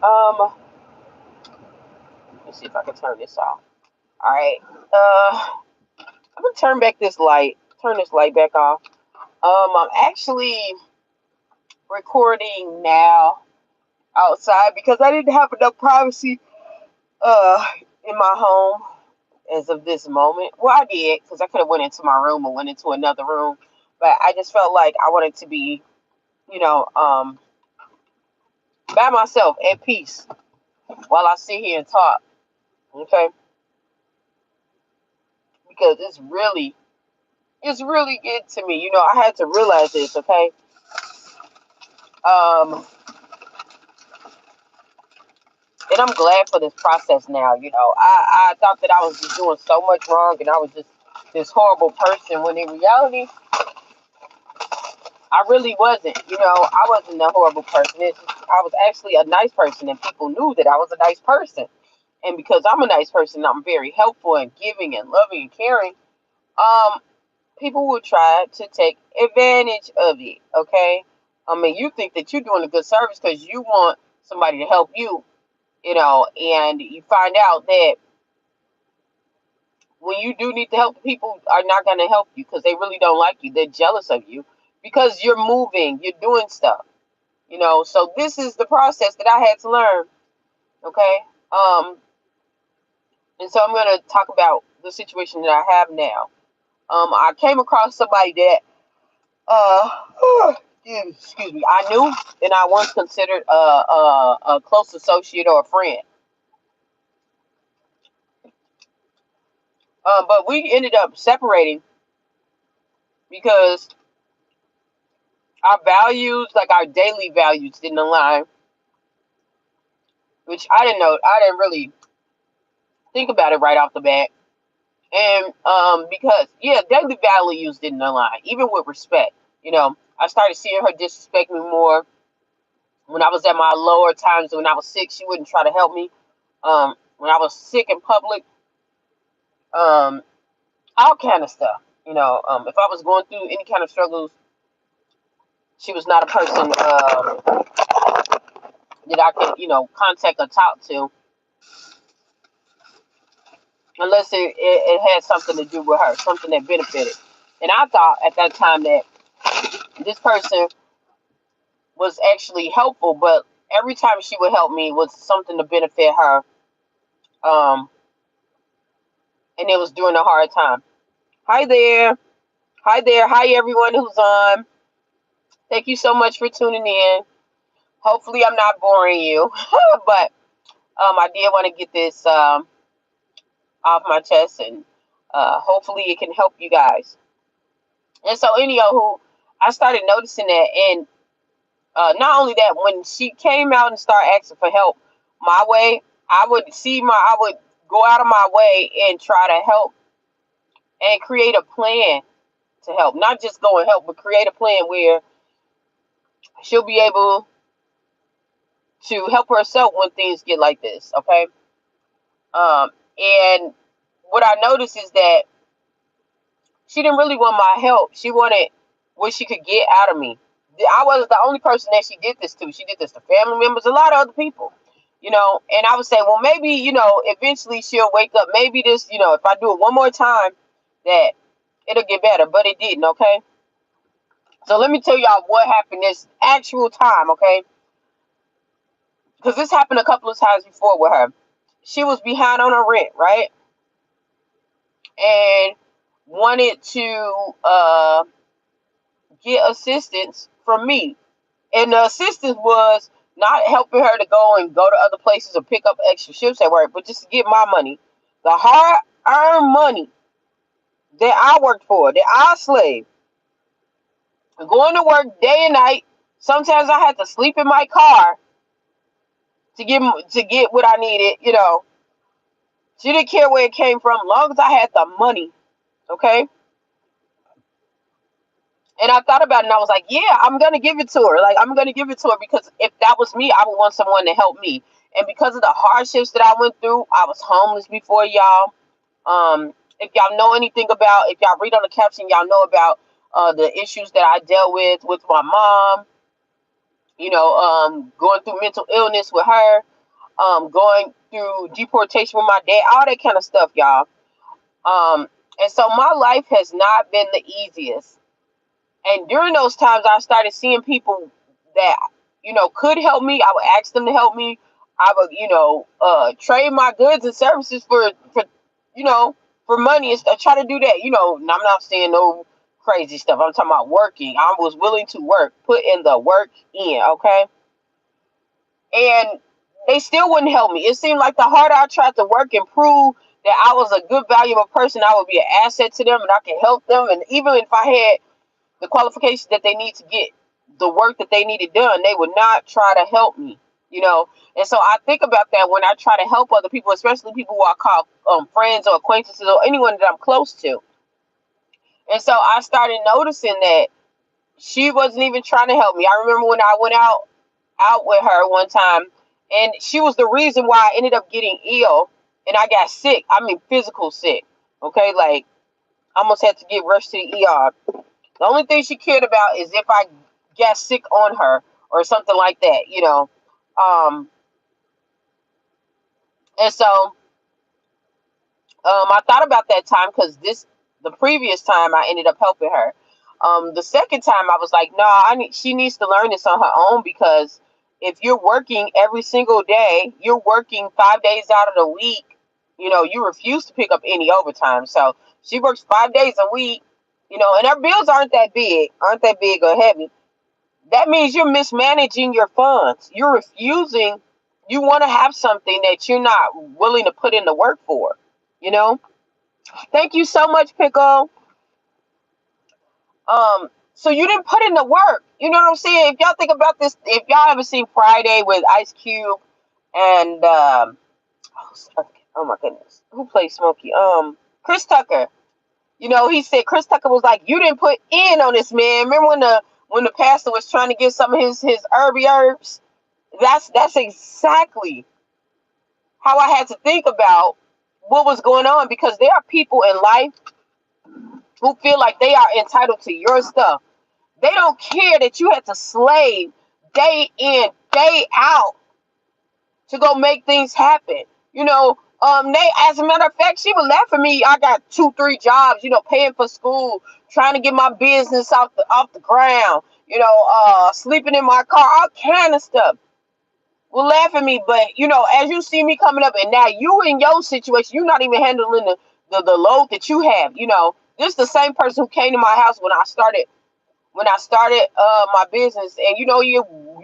Let me see if I can turn this off. All right. I'm gonna turn back this light. Turn this light back off. I'm actually recording now outside because I didn't have enough privacy uh in my home as of this moment. Well, I did because I could have went into my room or went into another room, but I just felt like I wanted to be, you know, by myself at peace while I sit here and talk. Okay, because it's really good to me. I had to realize this. Okay, um, and I'm glad for this process now. I thought that I was just doing so much wrong and I was just this horrible person when in reality I really wasn't. I wasn't a horrible person. I was actually a nice person, and people knew that I was a nice person. And because I'm a nice person, I'm very helpful and giving and loving and caring. Um, People will try to take advantage of it. Okay, I mean, you think that you're doing a good service because you want somebody to help you. And you find out that when you do need to help, people are not going to help you because they really don't like you. They're jealous of you because you're moving, you're doing stuff. So this is the process that I had to learn. Okay. um and so I'm going to talk about the situation that I have now. I came across somebody that uh excuse me, I knew and I once considered a close associate or a friend. But we ended up separating because our values, like our daily values, didn't align, which I didn't really think about it right off the bat. And because yeah, daily values didn't align, even with respect. I started seeing her disrespect me more when I was at my lower times. When I was sick, she wouldn't try to help me. When I was sick in public, um, all kind of stuff. If I was going through any kind of struggles, she was not a person that I could, contact or talk to unless it had something to do with her, something that benefited. And I thought at that time that this person was actually helpful, but every time she would help me was something to benefit her. Um, and it was during a hard time. Hi there. Hi there. Hi everyone who's on. Thank you so much for tuning in. Hopefully I'm not boring you. But I did want to get this off my chest, and hopefully it can help you guys. And so anyhow, I started noticing that, and not only that, when she came out and started asking for help my way, I would go out of my way and try to help and create a plan to help. Not just go and help, but create a plan where she'll be able to help herself when things get like this. Okay. And what I noticed is that she didn't really want my help. She wanted what she could get out of me. I wasn't the only person that she did this to. She did this to family members, a lot of other people. And I would say, well, maybe, eventually she'll wake up. Maybe this, if I do it one more time, that it'll get better. But it didn't, okay? So let me tell y'all what happened this actual time, okay? Because this happened a couple of times before with her. She was behind on her rent, right? And wanted to get assistance from me. And the assistance was not helping her to go to other places or pick up extra shifts at work, but just to get my money, the hard earned money that I worked for, that I slaved, going to work day and night. Sometimes I had to sleep in my car to get what I needed. She didn't care where it came from, as long as I had the money. Okay. And I thought about it and I was like, yeah, I'm going to give it to her. Like, I'm going to give it to her because if that was me, I would want someone to help me. And because of the hardships that I went through, I was homeless before y'all. If y'all know anything about, if y'all read on the caption, y'all know about the issues that I dealt with my mom, going through mental illness with her. going through deportation with my dad, all that kind of stuff, y'all. And so my life has not been the easiest. And during those times, I started seeing people that, could help me. I would ask them to help me. I would, trade my goods and services you know, for money and stuff. Try to do that. I'm not saying no crazy stuff. I'm talking about working. I was willing to work, put in the work in, okay? And they still wouldn't help me. It seemed like the harder I tried to work and prove that I was a good, valuable person, I would be an asset to them and I could help them. And even if I had the qualifications that they need to get the work that they needed done, they would not try to help me. And so I think about that when I try to help other people, especially people who I call friends or acquaintances or anyone that I'm close to. And so I started noticing that she wasn't even trying to help me. I remember when I went out with her one time, and she was the reason why I ended up getting ill and I got sick. I mean, physical sick. Okay, like I almost had to get rushed to the ER. The only thing she cared about is if I got sick on her or something like that. And so I thought about that time because the previous time I ended up helping her. The second time I was like, no, she needs to learn this on her own because if you're working every single day, you're working 5 days out of the week, you refuse to pick up any overtime. So she works 5 days a week, and her bills aren't that big or heavy. That means you're mismanaging your funds. You're refusing. You want to have something that you're not willing to put in the work for, you know? Thank you so much, Pickle. So you didn't put in the work. You know what I'm saying? If y'all think about this, if y'all ever seen Friday with Ice Cube and oh my goodness, who plays Smokey? Chris Tucker. He said Chris Tucker was like, you didn't put in on this, man. Remember when the pastor was trying to get some of his herby herbs? That's exactly how I had to think about what was going on, because there are people in life who feel like they are entitled to your stuff. They don't care that you had to slave day in, day out to go make things happen. As a matter of fact, she would laugh at me. I got 2, 3 jobs, paying for school, trying to get my business off the ground, sleeping in my car, all kind of stuff. Will laugh at me, but as you see me coming up, and now you in your situation, you're not even handling the load that you have. This is the same person who came to my house when I started my business. And you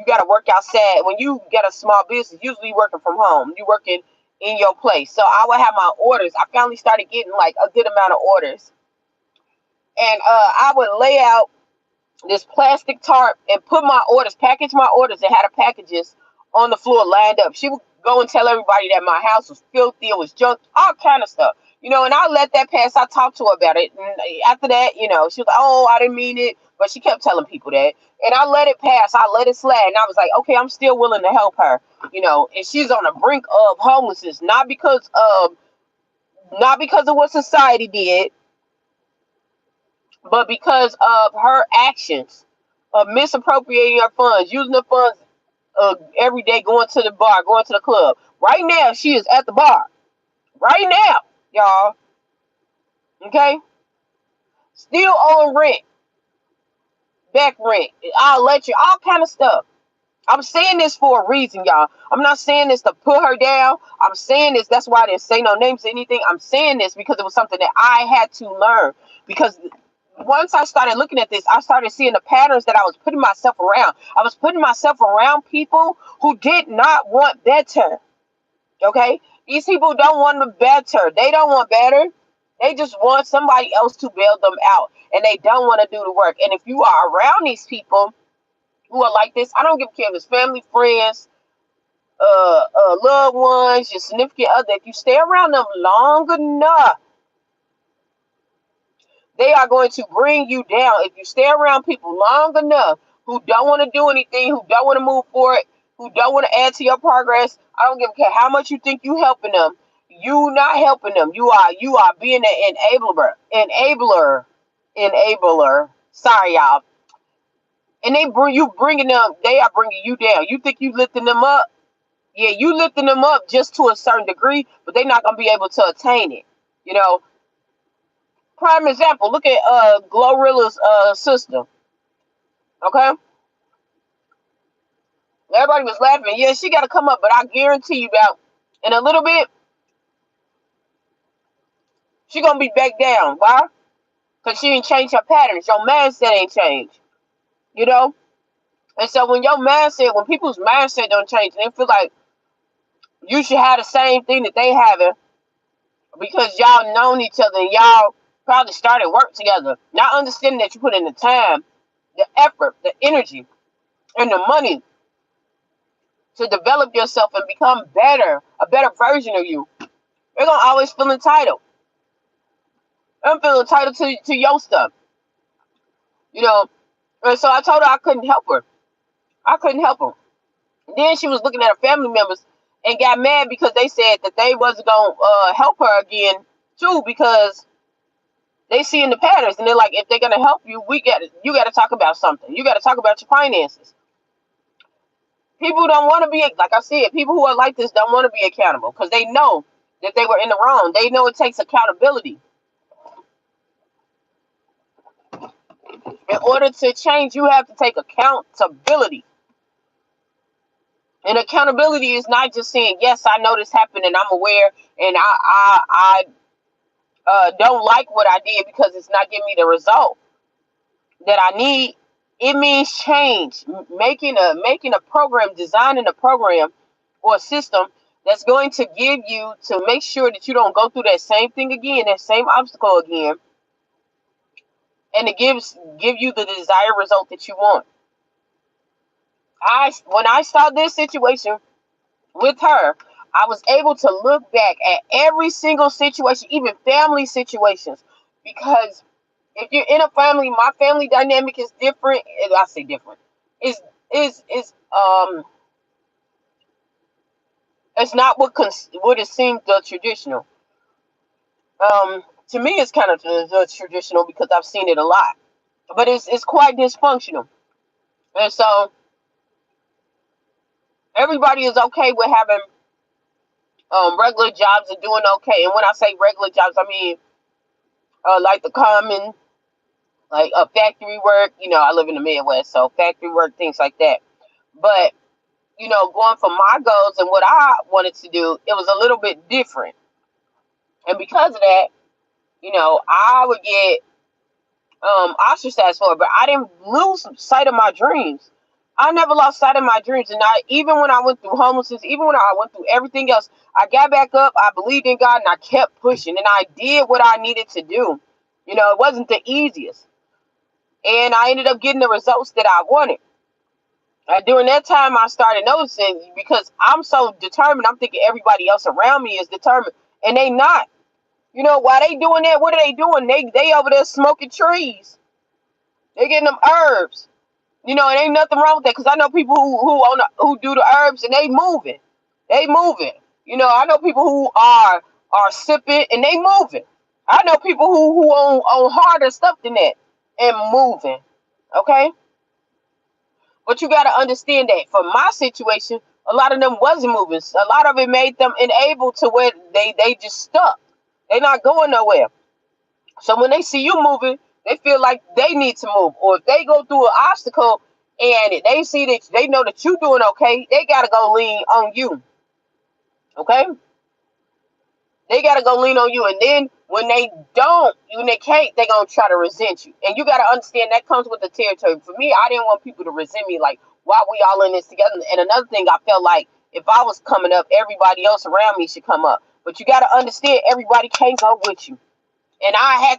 got to work outside. When you get a small business, usually working from home, you working in your place. So I would have my orders. I finally started getting like a good amount of orders, and I would lay out this plastic tarp and package my orders, and had the packages on the floor lined up. She would go and tell everybody that my house was filthy, it was junk, all kind of stuff. And I let that pass. I talked to her about it. And after that, she was like, oh, I didn't mean it. But she kept telling people that. And I let it pass. I let it slide. And I was like, okay, I'm still willing to help her. And she's on the brink of homelessness, not because of what society did, but because of her actions of misappropriating her funds, using the funds every day, going to the bar, going to the club. Right now, she is at the bar. Right now, y'all. Okay? Still on rent, back rent, I'll let you, all kind of stuff. I'm saying this for a reason, y'all. I'm not saying this to put her down. I'm saying this, that's why I didn't say no names or anything. I'm saying this because it was something that I had to learn. Because once I started looking at this, I started seeing the patterns that I was putting myself around. I was putting myself around people who did not want better. Okay? These people don't want the better. They don't want better. They just want somebody else to bail them out. And they don't want to do the work. And if you are around these people who are like this, I don't give a care if it's family, friends, loved ones, your significant other. If you stay around them long enough, they are going to bring you down. If you stay around people long enough who don't want to do anything, who don't want to move forward, who don't want to add to your progress, I don't give a care how much you think you helping them. You not helping them. You are being an enabler. Sorry, y'all. And they are bringing you down. You think you lifting them up? Yeah, you lifting them up just to a certain degree, but they're not gonna be able to attain it. You know, prime example. Look at Glorilla's sister. Okay, everybody was laughing. Yeah, she got to come up, but I guarantee you, about in a little bit, she gonna be back down. Why? Because she ain't changed her patterns. Your mindset ain't changed. You know, and so when your mindset, when people's mindset don't change, and they feel like you should have the same thing that they having because y'all known each other and y'all probably started work together. Not understanding that you put in the time, the effort, the energy, and the money to develop yourself and become better, a better version of you. They're gonna always feel entitled. I'm feeling entitled to your stuff, you know. And so I told her I couldn't help her. I couldn't help her. Then she was looking at her family members and got mad because they said that they wasn't gonna help her again too, because they seeing the patterns and they're like, if they're gonna help you, you got to talk about something. You got to talk about your finances. People don't want to be, like I said, people who are like this don't want to be accountable because they know that they were in the wrong. They know it takes accountability. In order to change, you have to take accountability. And accountability is not just saying, yes, I know this happened and I'm aware and I don't like what I did because it's not giving me the result that I need. It means change, making a program, designing a program or a system that's going to give you, to make sure that you don't go through that same thing again, that same obstacle again, and it give you the desired result that you want. When I saw this situation with her, I was able to look back at every single situation, even family situations, because if you're in a family, my family dynamic is different. I say different. Is it's not what it seems the traditional. To me, it's kind of the traditional because I've seen it a lot, but it's quite dysfunctional, and so everybody is okay with having regular jobs and doing okay. And when I say regular jobs, I mean like the common, like factory work. You know, I live in the Midwest, so factory work, things like that. But you know, going for my goals and what I wanted to do, it was a little bit different. And because of that, you know, I would get ostracized for it, but I didn't lose sight of my dreams. I never lost sight of my dreams, and even when I went through homelessness, even when I went through everything else, I got back up. I believed in God, and I kept pushing, and I did what I needed to do. You know, it wasn't the easiest, and I ended up getting the results that I wanted. During that time, I started noticing, because I'm so determined. I'm thinking everybody else around me is determined, and they not. You know, why they doing that? What are they doing? They over there smoking trees. They getting them herbs. You know, it ain't nothing wrong with that, because I know people who do the herbs and they moving. They moving. You know, I know people who are sipping and they moving. I know people who own harder stuff than that and moving. Okay? But you gotta understand that for my situation, a lot of them wasn't moving. A lot of it made them unable to where they just stuck. They not going nowhere. So when they see you moving, they feel like they need to move. Or if they go through an obstacle and they see that they know that you doing okay, they gotta go lean on you. Okay? They gotta go lean on you. And then when they don't, when they can't, they gonna try to resent you. And you gotta understand that comes with the territory. For me, I didn't want people to resent me, like, why we all in this together. And another thing, I felt like if I was coming up, everybody else around me should come up. But you gotta understand, everybody can't go with you. And I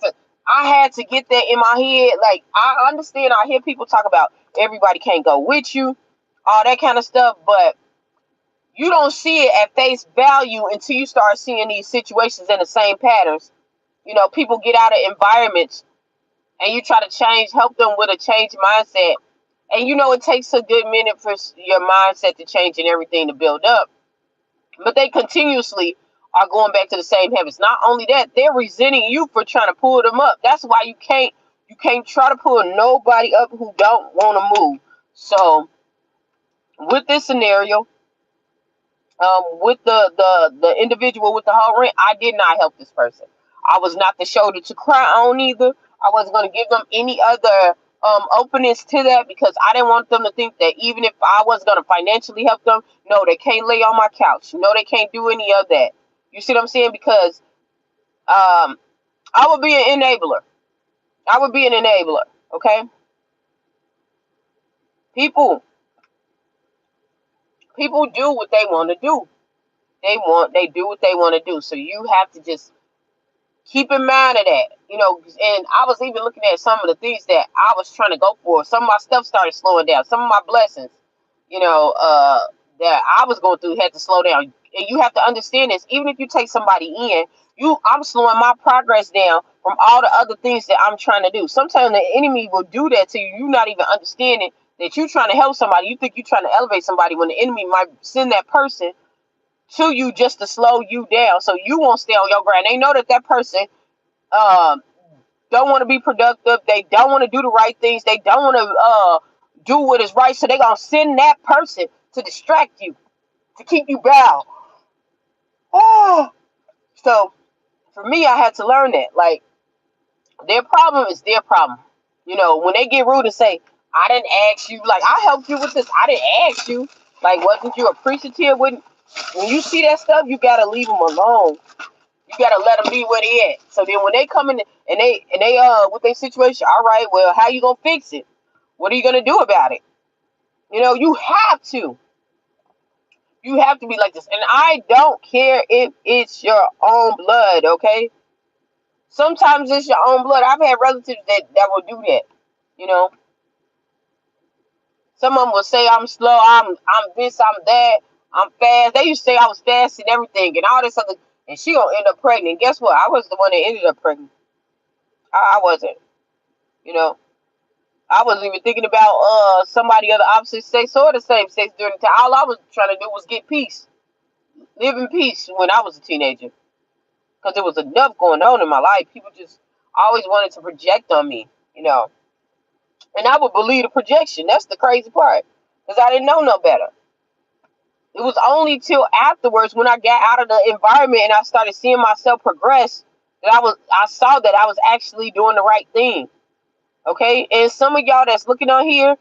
had to get that in my head. Like, I understand, I hear people talk about everybody can't go with you, all that kind of stuff, but you don't see it at face value until you start seeing these situations in the same patterns. You know, people get out of environments and you try to help them with a change mindset. And you know, it takes a good minute for your mindset to change and everything to build up. But they continuously are going back to the same habits. Not only that, they're resenting you for trying to pull them up. That's why you can't try to pull nobody up who don't want to move. So with this scenario, With the individual with the whole rent, I did not help this person. I was not the shoulder to cry on either. I wasn't going to give them any other openings to that, because I didn't want them to think that even if I was going to financially help them, no, they can't lay on my couch. No, they can't do any of that. You see what I'm saying? Because I would be an enabler. I would be an enabler. Okay, people people do what they want to do. They do what they want to do. So you have to just keep in mind of that, and I was even looking at some of the things that I was trying to go for. Some of my stuff started slowing down. Some of my blessings, that I was going through had to slow down. And you have to understand this. Even if you take somebody in, I'm slowing my progress down from all the other things that I'm trying to do. Sometimes the enemy will do that to you. You're not even understanding that you're trying to help somebody. You think you're trying to elevate somebody when the enemy might send that person to you just to slow you down, so you won't stay on your grind. They know that that person um, don't want to be productive. They don't want to do the right things. They don't want to do what is right. So they're going to send that person to distract you, to keep you bound. Oh. So for me, I had to learn that. Like, their problem is their problem. When they get rude and say, I didn't ask you, like, I helped you with this. I didn't ask you. Like, wasn't you appreciative? When you see that stuff, you got to leave them alone. You gotta let them be where they at. So then when they come in and they with their situation, all right, well, how you gonna fix it? What are you gonna do about it? You have to. You have to be like this. And I don't care if it's your own blood, okay? Sometimes it's your own blood. I've had relatives that will do that. You know, some of them will say I'm slow, I'm this, I'm that, I'm fast. They used to say I was fast and everything and all this other, and she gonna end up pregnant. Guess what? I was the one that ended up pregnant. I wasn't. You know, I wasn't even thinking about somebody of the opposite sex or the same sex during the time. All I was trying to do was get peace, live in peace when I was a teenager, because there was enough going on in my life. People just always wanted to project on me, and I would believe the projection. That's the crazy part, because I didn't know no better. It was only till afterwards, when I got out of the environment and I started seeing myself progress, that I saw that I was actually doing the right thing. Okay, and some of y'all that's looking on here,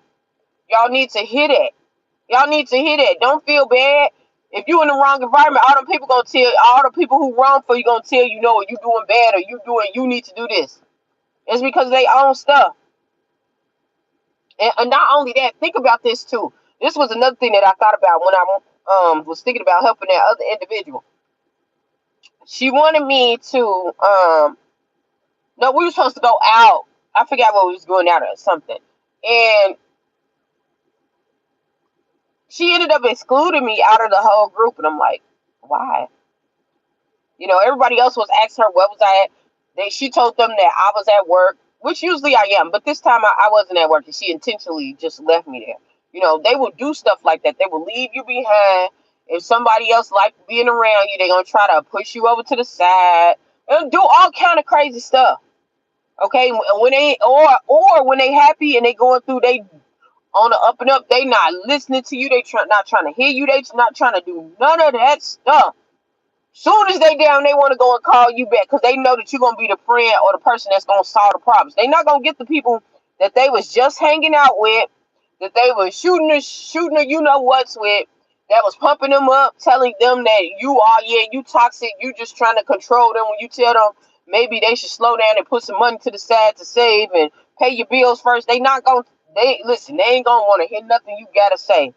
y'all need to hear that. Y'all need to hear that. Don't feel bad. If you in the wrong environment, all the people gonna tell, all the people who wrong for you gonna tell you, no, you doing bad, or you need to do this. It's because they own stuff. And not only that, think about this too. This was another thing that I thought about when I was thinking about helping that other individual. She wanted me to no, we were supposed to go out. I forgot what we was going out or something. And she ended up excluding me out of the whole group, and I'm like, why? Everybody else was asking her what was I at. She told them that I was at work, which usually I am, but this time I wasn't at work, and she intentionally just left me there. They will do stuff like that. They will leave you behind. If somebody else like being around you, they're gonna try to push you over to the side and do all kind of crazy stuff. Okay, when they or when they happy and they going through they on the up and up, they not listening to you. They not trying to hear you. They not trying to do none of that stuff. Soon as they down, they want to go and call you back, because they know that you're gonna be the friend or the person that's gonna solve the problems. They not gonna get the people that they was just hanging out with, that they was shooting a what's with, that was pumping them up, telling them that you toxic, you just trying to control them. When you tell them maybe they should slow down and put some money to the side to save and pay your bills first, they not gonna. They listen. They ain't gonna want to hear nothing you gotta say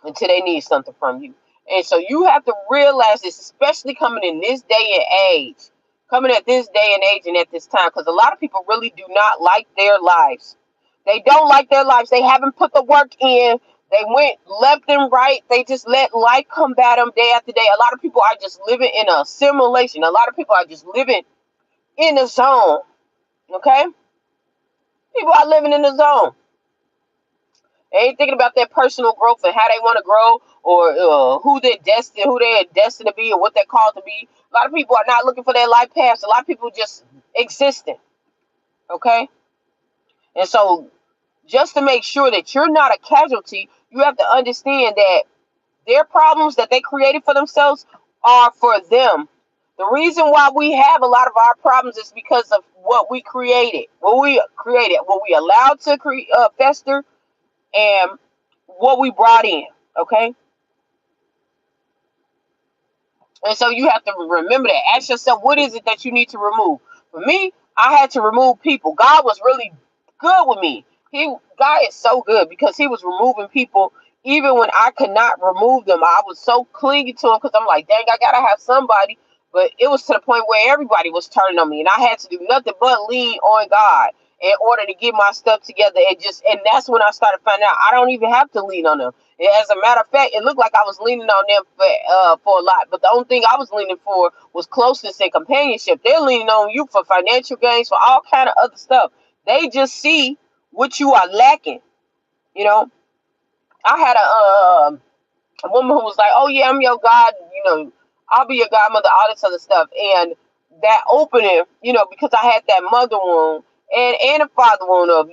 until they need something from you. And so you have to realize this, especially coming in this day and age, coming at this day and age and at this time, because a lot of people really do not like their lives. They don't like their lives. They haven't put the work in. They went left and right. They just let life combat them day after day. A lot of people are just living in a simulation. A lot of people are just living in the zone. Okay? People are living in the zone. They ain't thinking about their personal growth and how they want to grow, or who they're destined to be, or what they're called to be. A lot of people are not looking for their life paths. A lot of people just existing. Okay, and so just to make sure that you're not a casualty, you have to understand that their problems that they created for themselves are for them. The reason why we have a lot of our problems is because of what we created, what we allowed to fester, and what we brought in. Okay, and so you have to remember that. Ask yourself, what is it that you need to remove? For me, I had to remove people. God was really good with me. God is so good because He was removing people even when I could not remove them. I was so clingy to Him because I'm like, dang, I gotta have somebody. But it was to the point where everybody was turning on me, and I had to do nothing but lean on God in order to get my stuff together. And that's when I started finding out I don't even have to lean on them. As a matter of fact, it looked like I was leaning on them for a lot, but the only thing I was leaning for was closeness and companionship. They're leaning on you for financial gains, for all kind of other stuff. They just see what you are lacking. You know, I had a woman who was like, "Oh yeah, I'm your God. You know, I'll be your godmother." All this other stuff, and that opening, because I had that mother wound and a father wound of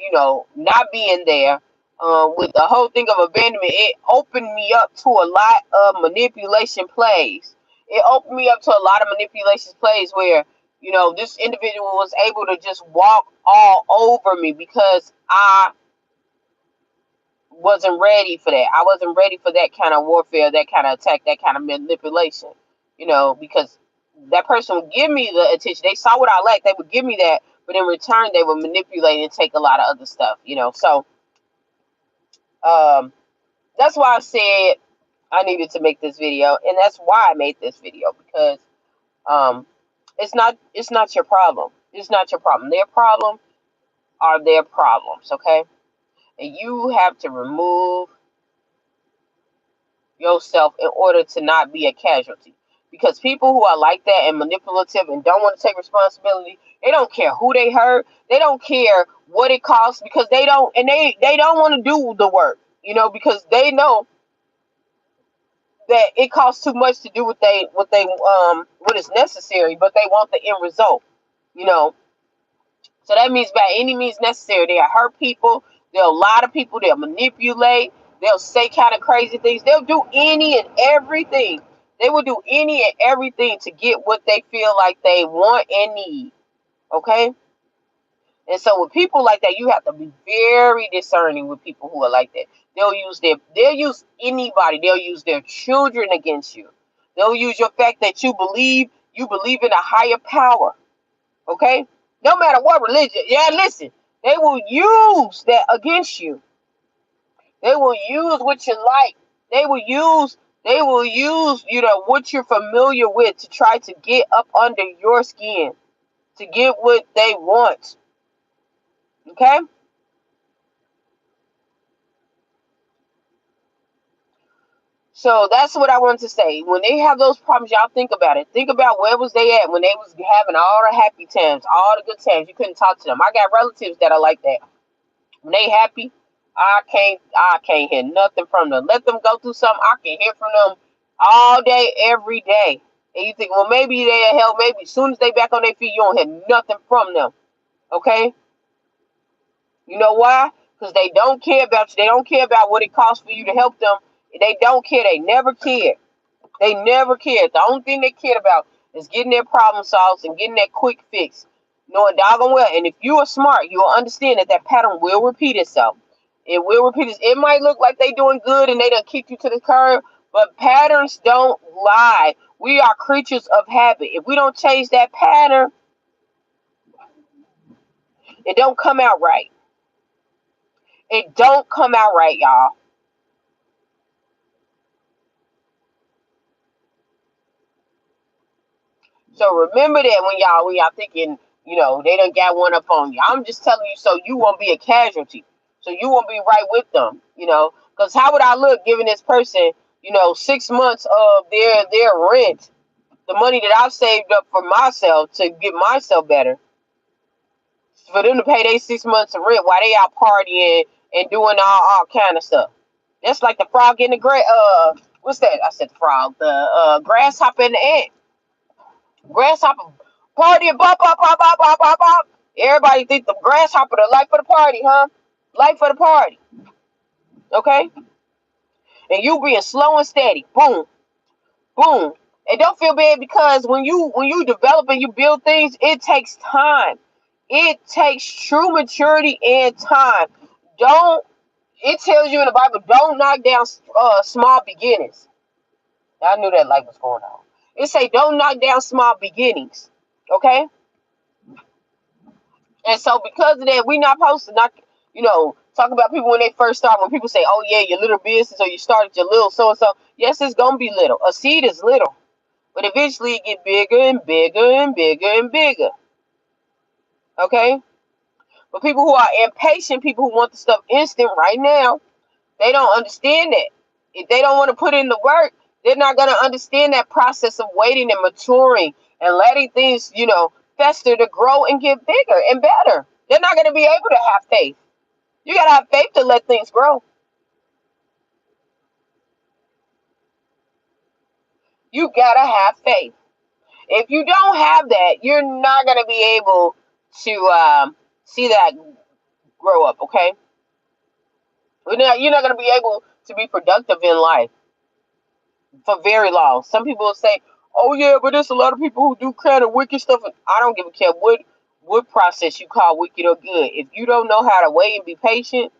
not being there. With the whole thing of abandonment, it opened me up to a lot of manipulation plays. It opened me up to a lot of manipulation plays where this individual was able to just walk all over me because I wasn't ready for that. I wasn't ready for that kind of warfare, that kind of attack, that kind of manipulation. Because that person would give me the attention. They saw what I liked. They would give me that, but in return, they would manipulate and take a lot of other stuff. So um, that's why I said I needed to make this video, and that's why I made this video because um, it's not your problem. It's not your problem. Their problem are their problems. Okay, and you have to remove yourself in order to not be a casualty. Because people who are like that and manipulative and don't want to take responsibility, they don't care who they hurt. They don't care what it costs because they don't want to do the work, because they know that it costs too much to do what is necessary, but they want the end result, you know. So that means by any means necessary, they'll hurt people, they'll lie to people, they'll manipulate, they'll say kind of crazy things. They'll do any and everything. They will do any and everything to get what they feel like they want and need. Okay? And so with people like that, you have to be very discerning with people who are like that. They'll use anybody. They'll use their children against you. They'll use your fact that you believe in a higher power. Okay? No matter what religion. Yeah, listen. They will use that against you. They will use what you like. They will use what you're familiar with to try to get up under your skin, to get what they want. Okay? So that's what I wanted to say. When they have those problems, y'all think about it. Think about where was they at when they was having all the happy times, all the good times. You couldn't talk to them. I got relatives that are like that. When they happy, I can't hear nothing from them. Let them go through something. I can hear from them all day, every day. And you think, well, maybe they'll help. Maybe as soon as they back on their feet, you don't hear nothing from them. Okay? You know why? Because they don't care about you. They don't care about what it costs for you to help them. They don't care. They never cared. They never cared. The only thing they cared about is getting their problem solved and getting that quick fix. Knowing doggone well. And if you are smart, you'll understand that pattern will repeat itself. It will repeat itself. It might look like they doing good and they done kicked you to the curb, but patterns don't lie. We are creatures of habit. If we don't change that pattern, it don't come out right. It don't come out right, y'all. So remember that when y'all thinking, they done got one up on you. I'm just telling you so you won't be a casualty. So you won't be right with them. Because how would I look giving this person, 6 months of their rent, the money that I've saved up for myself to get myself better, for them to pay their 6 months of rent while they out partying and doing all kind of stuff. That's like the frog in the what's that? I said the frog, the grasshopper and the ant. Grasshopper party and bop bop bop bop bop bop bop. Everybody think the grasshopper the life of the party, huh? Life of the party. Okay? And you being slow and steady. Boom, boom. And don't feel bad, because when you develop and you build things, it takes time. It takes true maturity and time. Don't It tells you in the Bible, don't knock down small beginnings. I knew that light was going on. It say don't knock down small beginnings. Okay? And so because of that, we not supposed to knock, talk about people when they first start. When people say, oh yeah, your little business, or you started your little so and so. Yes, it's gonna be little. A seed is little. But eventually it get bigger and bigger and bigger and bigger. Okay? But people who are impatient, people who want the stuff instant right now, they don't understand that. If they don't want to put in the work, they're not going to understand that process of waiting and maturing and letting things, fester to grow and get bigger and better. They're not going to be able to have faith. You got to have faith to let things grow. You got to have faith. If you don't have that, you're not going to be able to see that grow up, okay? You're not going to be able to be productive in life for very long. Some people will say, "Oh yeah, but there's a lot of people who do kind of wicked stuff." And I don't give a care what process you call wicked or good. If you don't know how to wait and be patient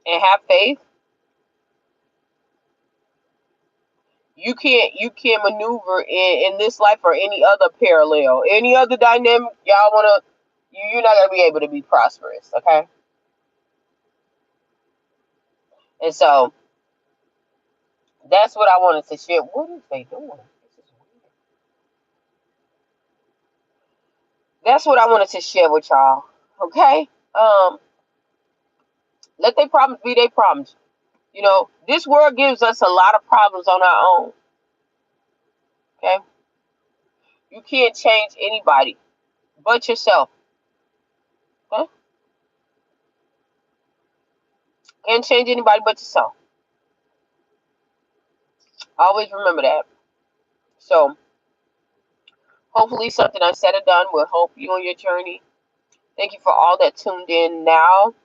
and have faith, you can't maneuver in this life or any other parallel, any other dynamic. You're not gonna be able to be prosperous, okay? And so that's what I wanted to share. What is they doing? This is weird. That's what I wanted to share with y'all. Okay? Let their problems be their problems. This world gives us a lot of problems on our own. Okay? You can't change anybody but yourself. Okay? Can't change anybody but yourself. Always remember that. So hopefully something I said or done will help you on your journey. Thank you for all that tuned in now,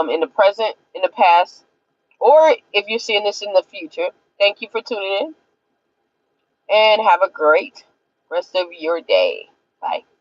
in the present, in the past, or if you're seeing this in the future. Thank you for tuning in, and have a great rest of your day. Bye.